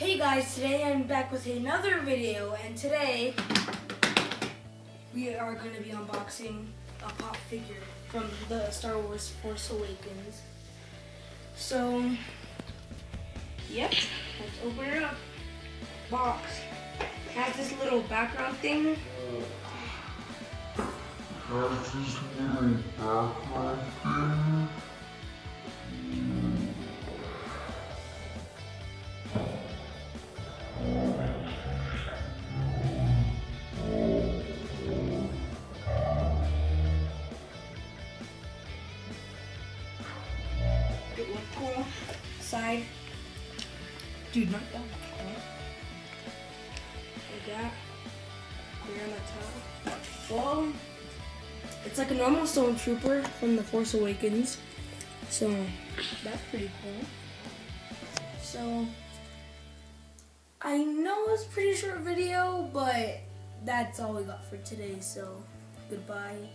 Hey guys, today I'm back with another video, and today we are going to be unboxing a pop figure from the Star Wars Force Awakens. So, yep, let's open it up. Box has this little background thing. Get one cool side. Dude, not that. Like that. Here on the top. Well, it's like a normal stormtrooper from the Force Awakens. So that's pretty cool. So I know it's a pretty short video, but that's all we got for today. So goodbye.